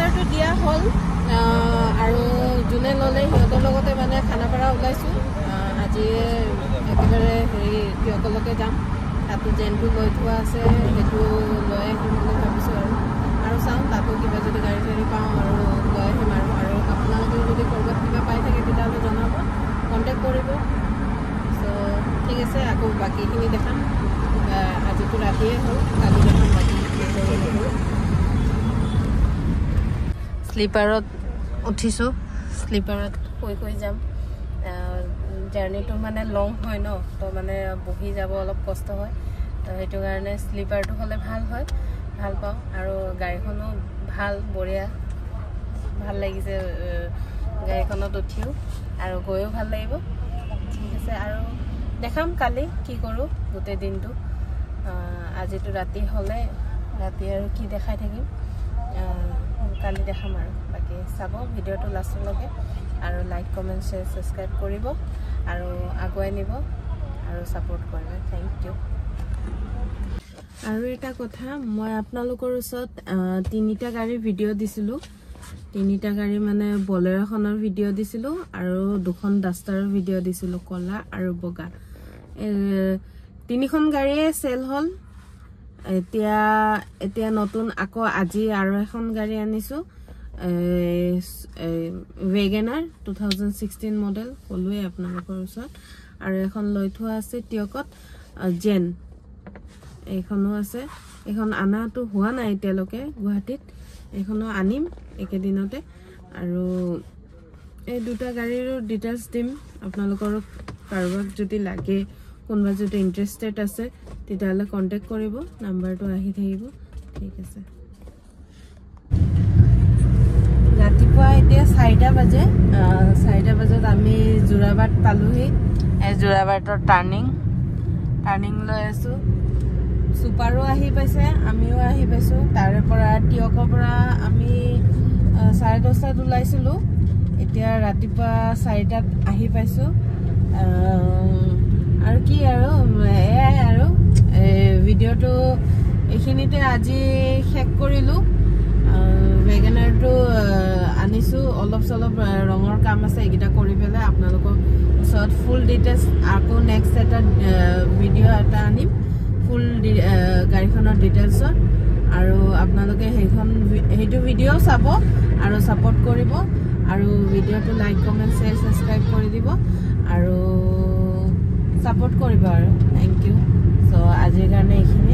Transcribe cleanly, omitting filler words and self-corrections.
এনচাৰটো দিয়া হ'ল আৰু যোনে ল'লে সিহঁতৰ লগতে মানে খানাপাৰা ওলাইছোঁ আজি একেবাৰে হেৰি তিয়কলৈকে যাম তাতো জেনটো লৈ থোৱা আছে সেইটো লৈ আহিম বুলি ভাবিছোঁ আৰু চাওঁ তাতো কিবা যদি গাড়ী চাড়ী পাওঁ আৰু লৈ আহিম আৰু আপোনালোকে যদি ক'ৰবাত কিবা পাই থাকে তেতিয়াহ'লে জনাব কণ্টেক্ট কৰিব চ' ঠিক আছে আকৌ বাকীখিনি দেখাম আজিতো ৰাতিয়ে হ'ল কালি দেখাম বাকী স্লিপাৰত উঠিছোঁ স্লিপাৰত শুই যাম জাৰ্ণিটো মানে লং হয় ন তো মানে বহি যাব অলপ কষ্ট হয় তো সেইটো কাৰণে স্লিপাৰটো হ'লে ভাল হয় ভাল পাওঁ আৰু গাড়ীখনো ভাল বঢ়িয়া ভাল লাগিছে গাড়ীখনত উঠিও আৰু গৈও ভাল লাগিব ঠিক আছে আৰু দেখাম কালি কি কৰোঁ গোটেই দিনটো আজিতো ৰাতি হ'লে ৰাতি আৰু কি দেখাই থাকিম কালি দেখাম আৰু বাকী চাব ভিডিঅ'টো লাষ্টলৈকে আৰু লাইক কমেণ্ট শ্বেয়াৰ ছাবস্ক্ৰাইব কৰিব আৰু আগুৱাই নিব আৰু ছাপোৰ্ট কৰিব থেংক ইউ আৰু এটা কথা মই আপোনালোকৰ ওচৰত তিনিটা গাড়ীৰ ভিডিঅ' দিছিলোঁ তিনিটা গাড়ী মানে বলেৰ'খনৰ ভিডিঅ' দিছিলোঁ আৰু দুখন ডাষ্টাৰৰ ভিডিঅ' দিছিলোঁ ক'লা আৰু বগা তিনিখন গাড়ীয়ে চেল হ'ল এতিয়া নতুন আকৌ আজি আৰু এখন গাড়ী আনিছোঁ ৱেগেনাৰ 2016 মডেল ক'লোৱে আপোনালোকৰ ওচৰত আৰু এখন লৈ থোৱা আছে তিয়কত জেন এইখনো আছে এইখন আনাটো হোৱা নাই এতিয়ালৈকে গুৱাহাটীত এইখনো আনিম একেদিনতে আৰু এই দুটা গাড়ীৰো ডিটেইলছ দিম আপোনালোকৰ কাৰোবাক যদি লাগে কোনোবা যদি ইণ্টাৰেষ্টেড আছে তেতিয়াহ'লে কণ্টেক্ট কৰিব নাম্বাৰটো আহি থাকিব ঠিক আছে ৰাতিপুৱা এতিয়া 4টা বাজে 4টা বজাত আমি যোৰাবাট পালোহি এই যোৰাবাটৰ টাৰ্ণিং লৈ আছোঁ ছুপাৰো আহি পাইছে আমিও আহি পাইছোঁ তাৰে পৰা তিয়কৰ পৰা আমি 10:30টাত ওলাইছিলোঁ এতিয়া ৰাতিপুৱা 4টাত আহি পাইছোঁ আৰু কি আৰু এয়াই আৰু ভিডিঅ'টো এইখিনিতে আজি শেষ কৰিলোঁ ৱেগেনাৰটো আনিছোঁ অলপ চলপ ৰঙৰ কাম আছে এইকেইটা কৰি পেলাই আপোনালোকৰ ওচৰত ফুল ডিটেইলছ আকৌ নেক্সট এটা ভিডিঅ' এটা আনিম ফুল গাড়ীখনৰ ডিটেইলছত আৰু আপোনালোকে সেইটো ভিডিঅ' চাব আৰু ছাপোৰ্ট কৰিব আৰু ভিডিঅ'টো লাইক কমেণ্ট শ্বেয়াৰ ছাবস্ক্ৰাইব কৰি দিব আৰু ছাপোৰ্ট কৰিব আৰু থেংক ইউ চ' আজিৰ কাৰণে এইখিনি